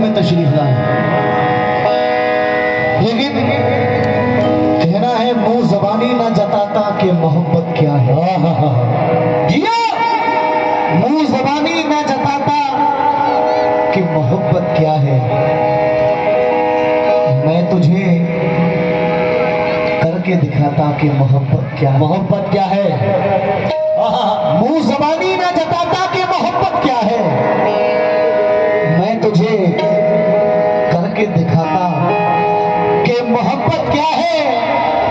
में तशरीफ लाए, लेकिन कहना है मुंह जबानी ना जताता कि मोहब्बत क्या है। मुंह जबानी ना जताता कि मोहब्बत क्या है। मैं तुझे करके दिखाता कि मोहब्बत क्या है। मुंह जबानी ना जताता कि मोहब्बत क्या है। मैं तुझे करके दिखाता कि मोहब्बत क्या है।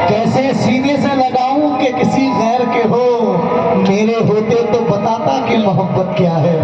कैसे सीने से लगाऊं कि किसी गैर के हो, मेरे होते तो बताता कि मोहब्बत क्या है।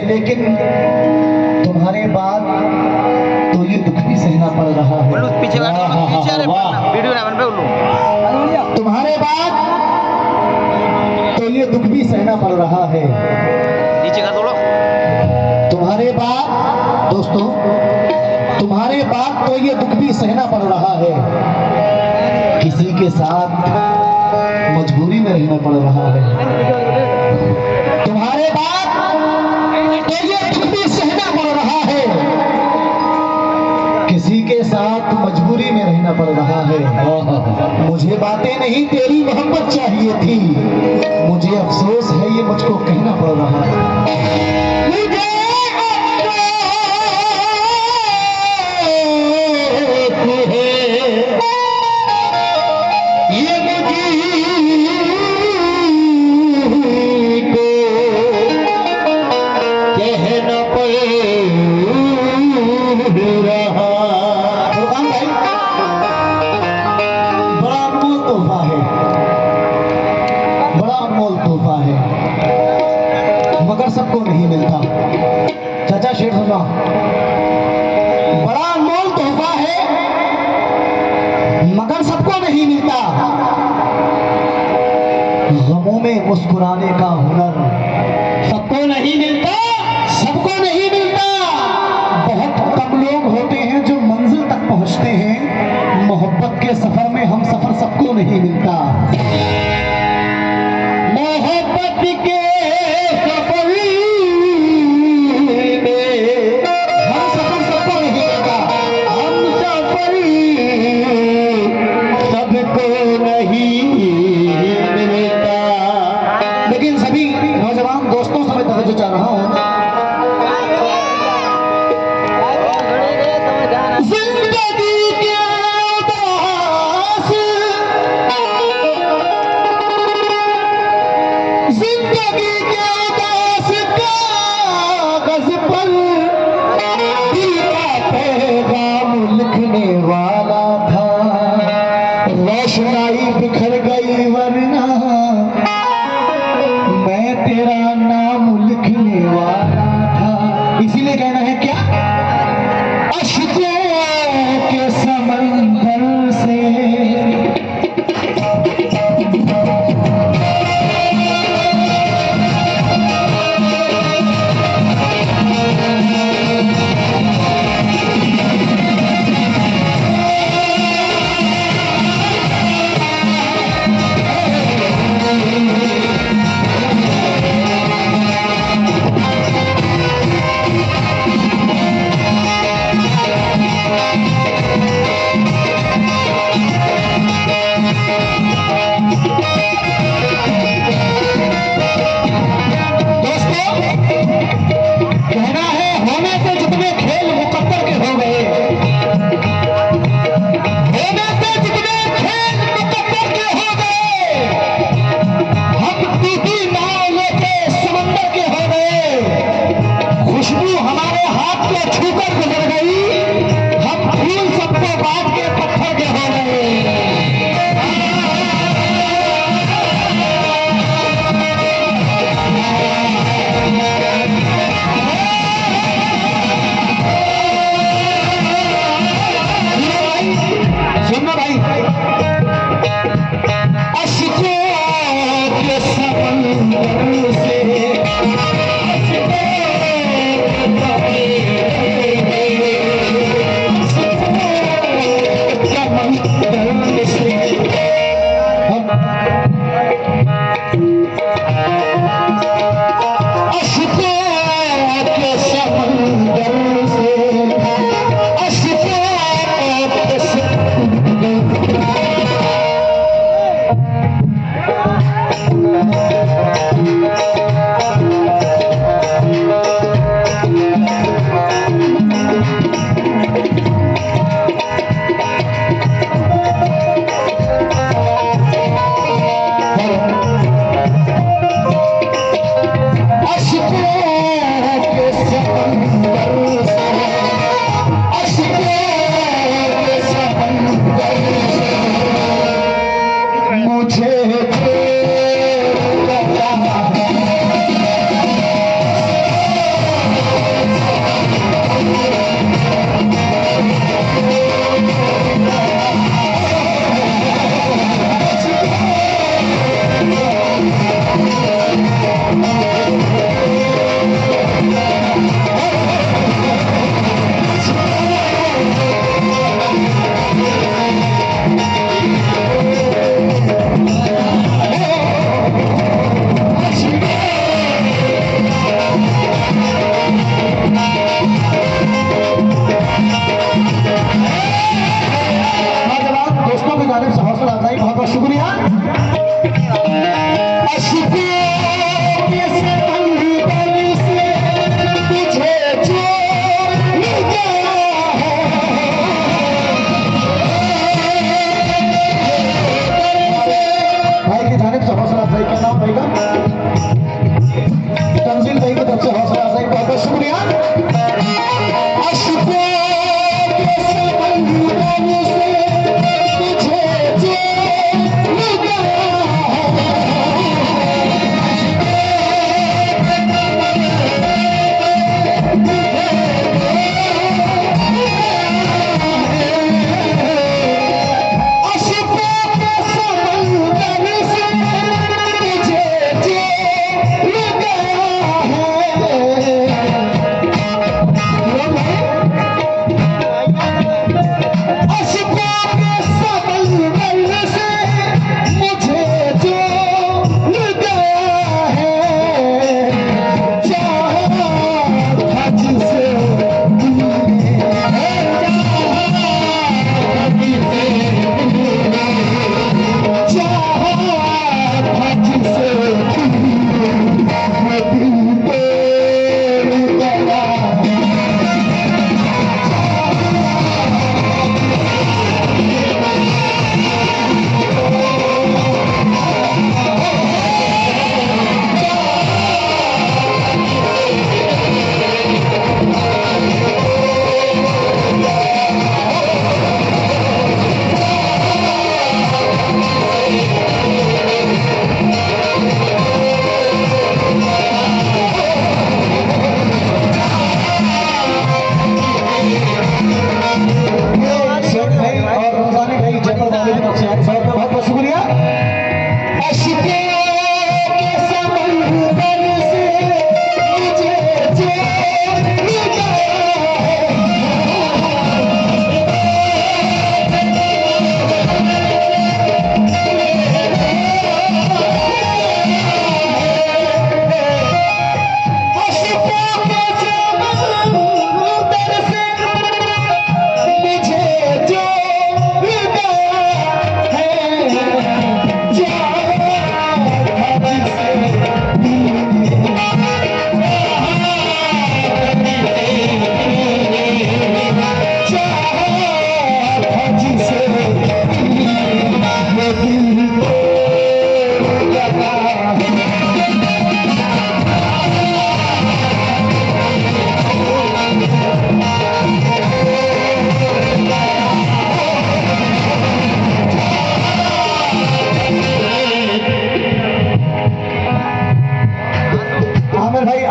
लेकिन तुम्हारे बाद तो ये दुख भी सहना पड़ रहा है। तुम्हारे बाद तो ये दुख भी सहना पड़ रहा है। तुम्हारे बाद दोस्तों, तुम्हारे बाद तो ये दुख भी सहना पड़ रहा है। किसी के साथ मजबूरी में रहना पड़ रहा है। तुम्हारे बाद तो ये दुख भी सहना पड़ रहा है। किसी के साथ मजबूरी में रहना पड़ रहा है। मुझे बातें नहीं तेरी मोहब्बत चाहिए थी। मुझे अफसोस है ये मुझको कहना पड़ रहा है। मगर सबको नहीं मिलता। चाचा शेर सुना, बड़ा अनमोल तोहफा है मगर सबको नहीं मिलता। गमों में मुस्कुराने का हुनर सबको नहीं मिलता, सबको नहीं मिलता। बहुत कम लोग होते हैं जो मंजिल तक पहुंचते हैं। मोहब्बत के सफर में हम सफर सबको नहीं मिलता। मोहब्बत के चाह रहा हूं जिंदगी के उदास, जिंदगी के उदास कागज पर दिल का पैगाम लिखने वाला था। रोशनाई बिखर गई वरना मैं तेरा नाम लिखने वाला था। इसीलिए कहना है क्या, अश्कों के समंदर से भाई, बहुत बहुत शुक्रिया। भाई की जानिब से हौसला अफजाई, क्या नाम भाई का? तंजील भाई की तरफ से हौसला अफजाई, बहुत बहुत शुक्रिया।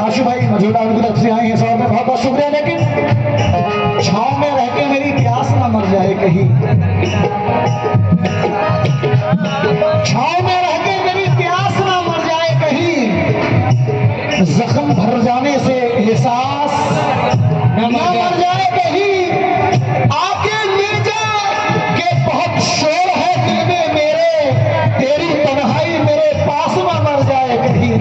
आशु भाई मौजूदा उनकी तरफ से आए हैं, 100 रुपये, बहुत बहुत शुक्रिया। लेकिन छांव में रह के मेरी प्यास ना मर जाए कहीं, छांव में रह के मेरी प्यास ना मर जाए कहीं, जख्म भर जाने से एहसास न मर जाए कहीं, आके ले जा के बहुत शोर है दिल में मेरे, तेरी तन्हाई मेरे पास न मर जाए कहीं।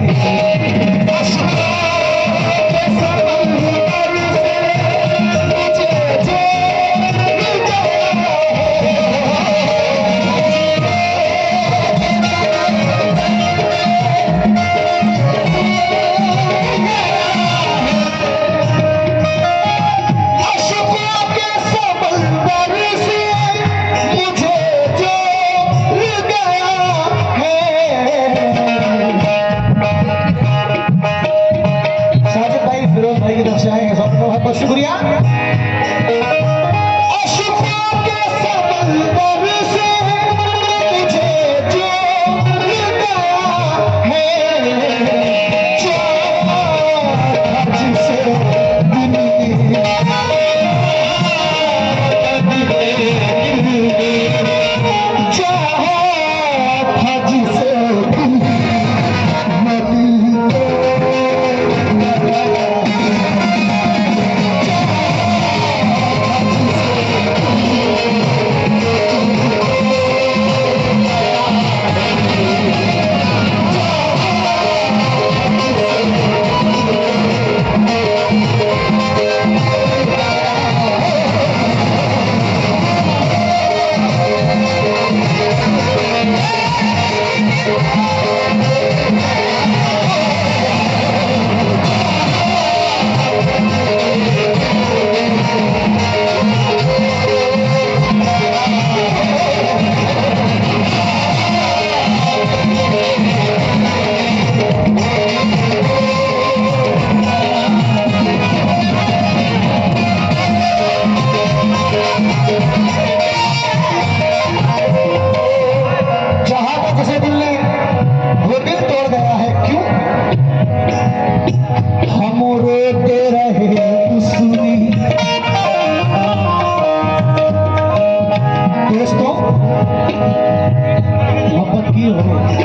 क्यों हो गई?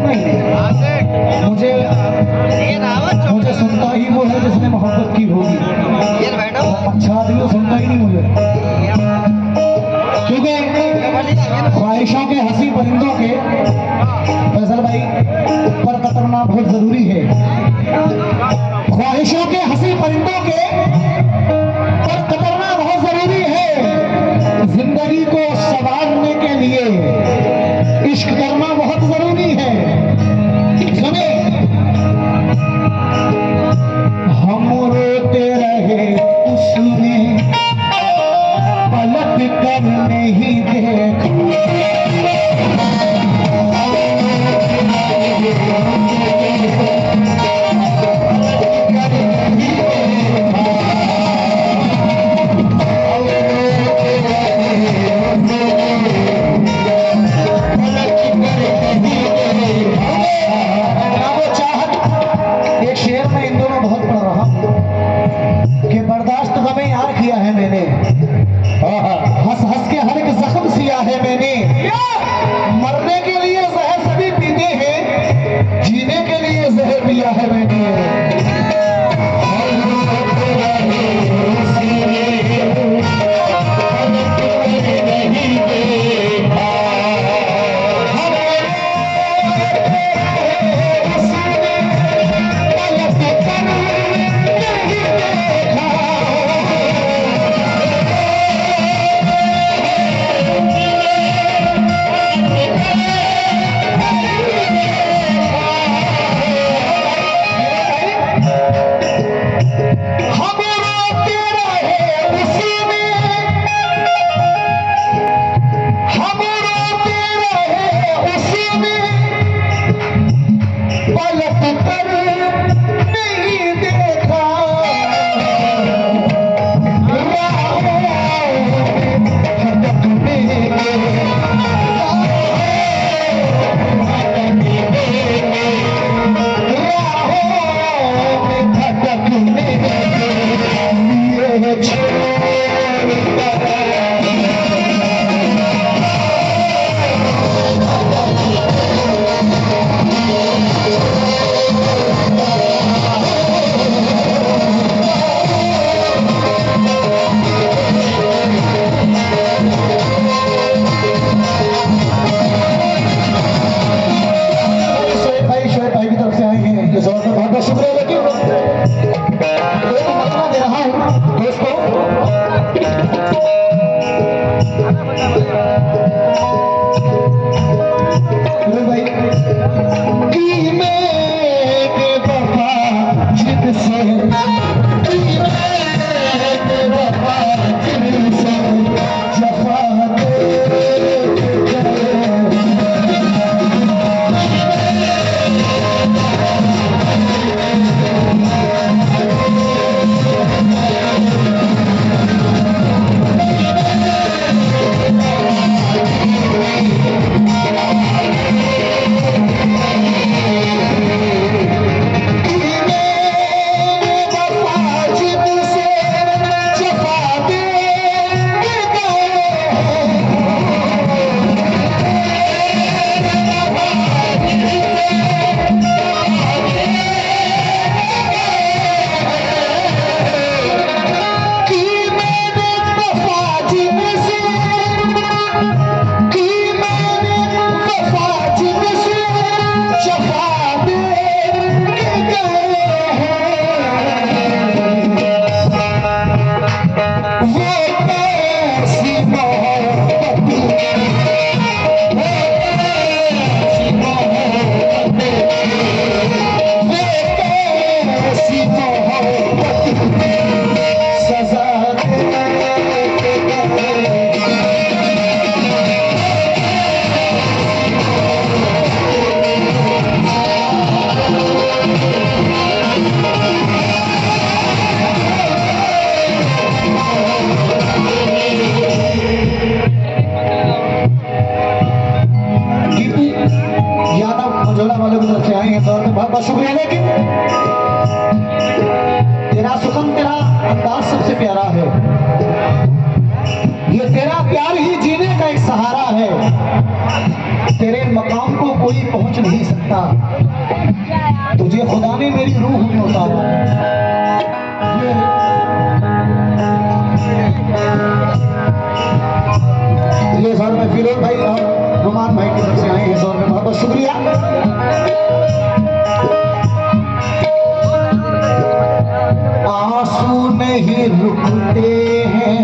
नहीं, मुझे सुनता ही वो है जिसने मोहब्बत की होगी। अच्छा आदमी सुनता ही नहीं मुझे, क्योंकि ख्वाहिशों के हंसी परिंदों के फैसल भाई पर कतरना बहुत जरूरी है। ख्वाहिशों के हंसी परिंदों के पर कतरना बहुत जरूरी है। जिंदगी को संवारने के लिए इश्क करना बहुत जरूरी है। सुने, हम रोते रहे उसने पलट कर नहीं देखा। हंस हंस के हर एक जख्म सिया है मैंने। मरने के लिए जहर सभी पीते हैं, जीने के लिए जहर पिया है मैंने। बहुत बहुत शुक्रिया। लेकिन तेरा सुखम, तेरा अंदाज सबसे प्यारा है। ये तेरा प्यार ही जीने का एक सहारा है। तेरे मकाम को कोई पहुंच नहीं सकता, तुझे खुदा ने मेरी रूह में उतारा। ये सर में फिरोज भाई और रुमान भाई की तरफ से आए हैं, सर में बहुत बहुत शुक्रिया। आंसू नहीं रुकते हैं,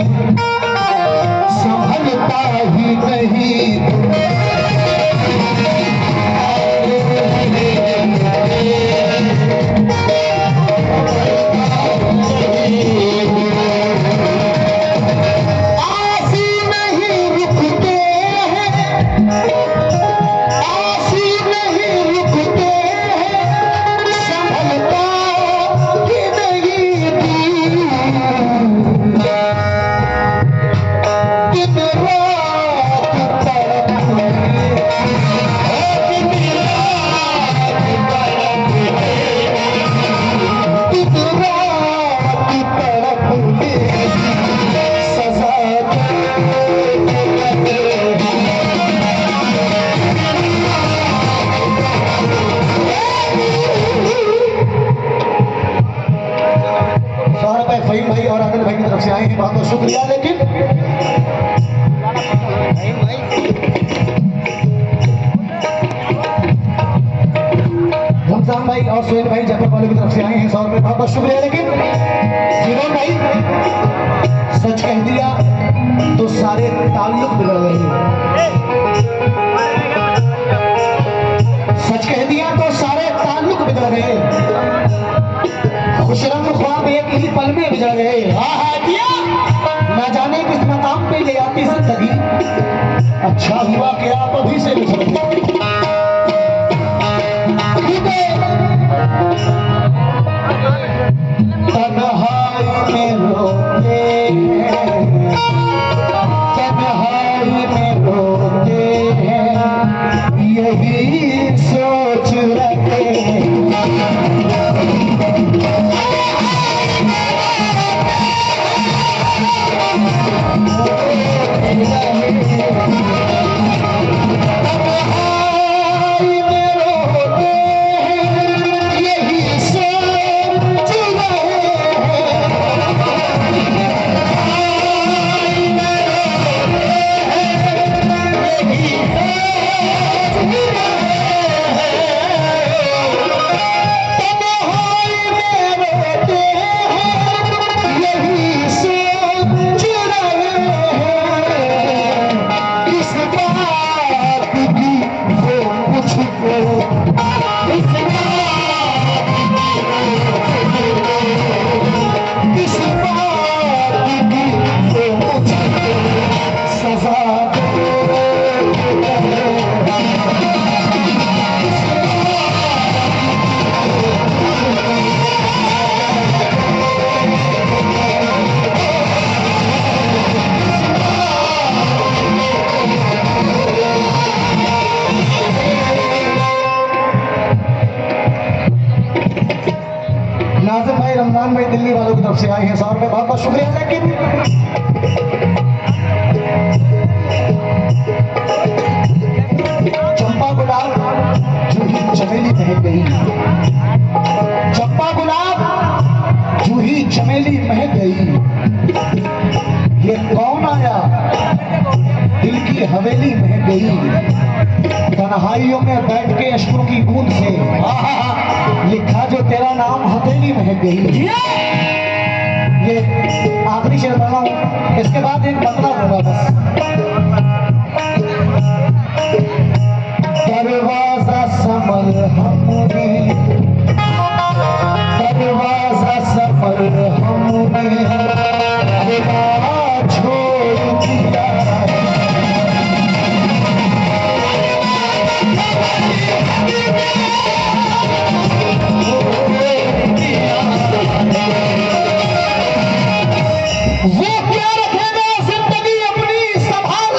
संभलता ही नहीं। फहीम भाई और आदिल भाई की तरफ से आए हैं, बहुत बहुत शुक्रिया। लेकिन रमजान भाई और सोहेल भाई जयपुर वाले की तरफ से आए हैं, 100 रुपये, बहुत बहुत शुक्रिया। लेकिन फिरोज भाई सच कह दिया तो सारे ताल्लुक बिगड़ गए, सच कह दिया तो सारे ताल्लुक बिगड़ गए, खुशरंग ख्वाब एक ही पल में बिगड़ गए। ना जाने किस मकाम पे ले आती जिंदगी, अच्छा हुआ कि आप अभी से बिछड़ गए। तन्हाई में रोते हैं, तन्हाई में रोते हैं, यही सोच रहे नाज़िम भाई, रमजान भाई दिल्ली वालों की तरफ से आए हैं, 100 रुपये, बहुत बहुत शुक्रिया। लेकिन चंपा गुलाब जूही चमेली महक गई, चंपा गुलाब जूही चमेली महक गई, ये कौन आया दिल की हवेली महक गई, तन्हाइयों में बैठ के अश्कों की बूंद से लिखा जो तेरा नाम हथेली महक गई। ये आखिरी शेर पढ़ा हूं, इसके बाद एक मतलब होगा बस। दरवाजा संभल हमने, दरवाजा संभल हमने छोड़ दिया, वो क्या रखेगा जिंदगी अपनी संभाल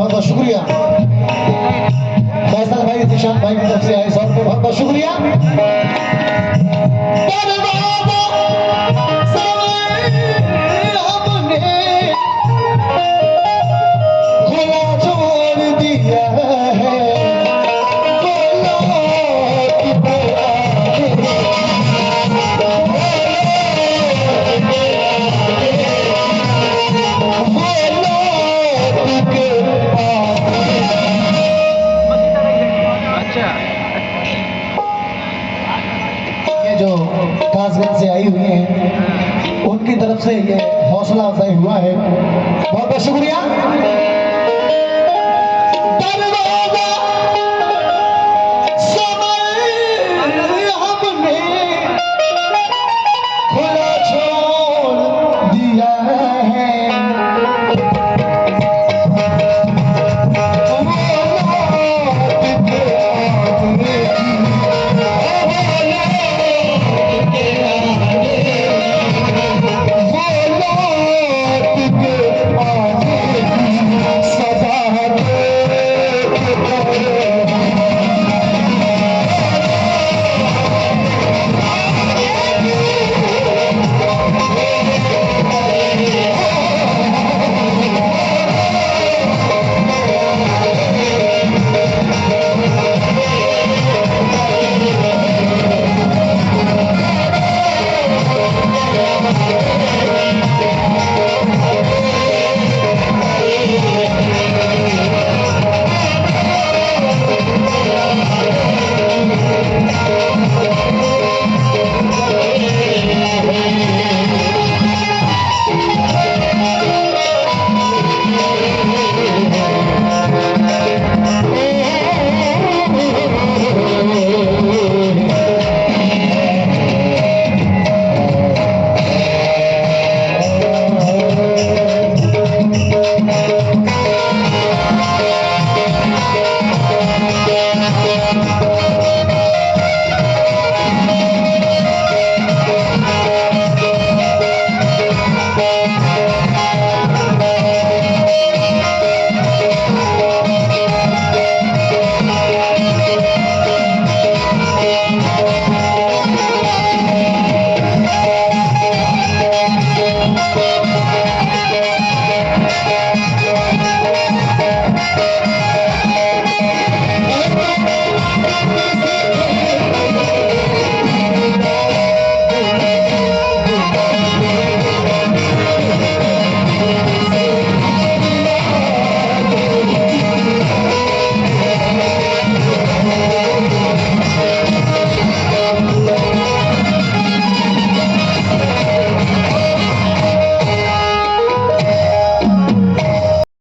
बहुत बहुत शुक्रिया। फैसल भाई, निशांत भाई की तरफ से आए सॉन्ग पे बहुत बहुत शुक्रिया। जो कासगंज से आई हुई हैं उनकी तरफ से ये हौसला अफजाई हुआ है, बहुत बहुत शुक्रिया।